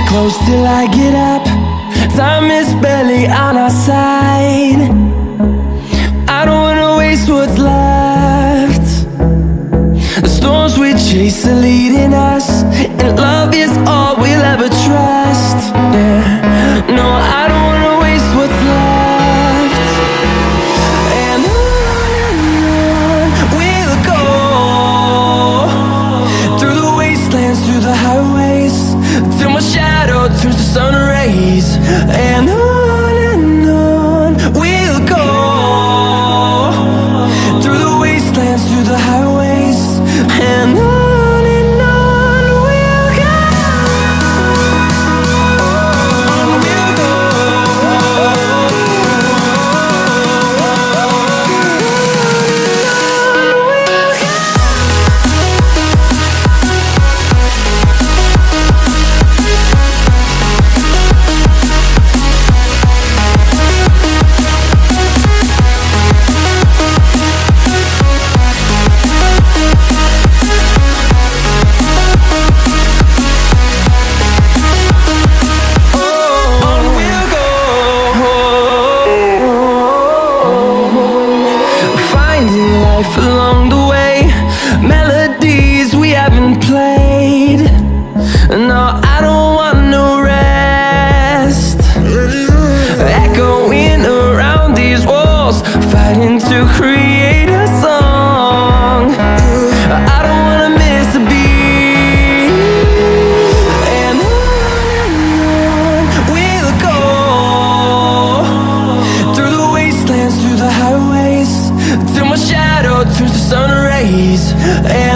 close till I get up. Time is barely on our side. I don't wanna waste what's left. The storms we chase are leading us, and love is all we'll ever trust. Yeah, no, I don't wanna waste what's left. And on we'll go, through the wastelands, through the highways, till my shadow turns to sun rays. And on we'll go, through the wastelands, through the highways, and on we'll go. On we'll go.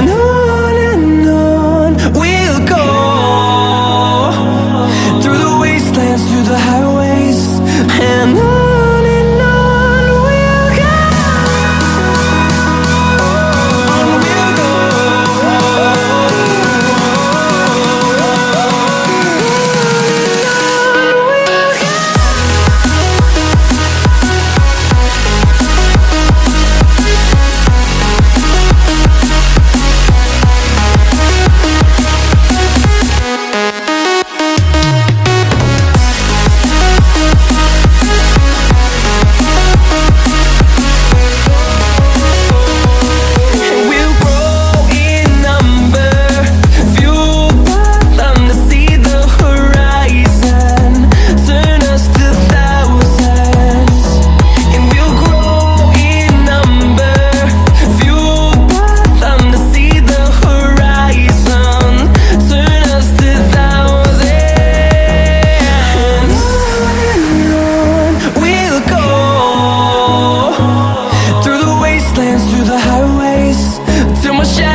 and on we'll go, through the wastelands, through the highways, and on we'll go, we'll go. We'll grow in number, fueled by them to see the horizon, turn us to thousands. And we'll grow in number, fueled by them to see the horizon, turn us to thousands. And on we'll go, through the wastelands, through the highways, till my shadow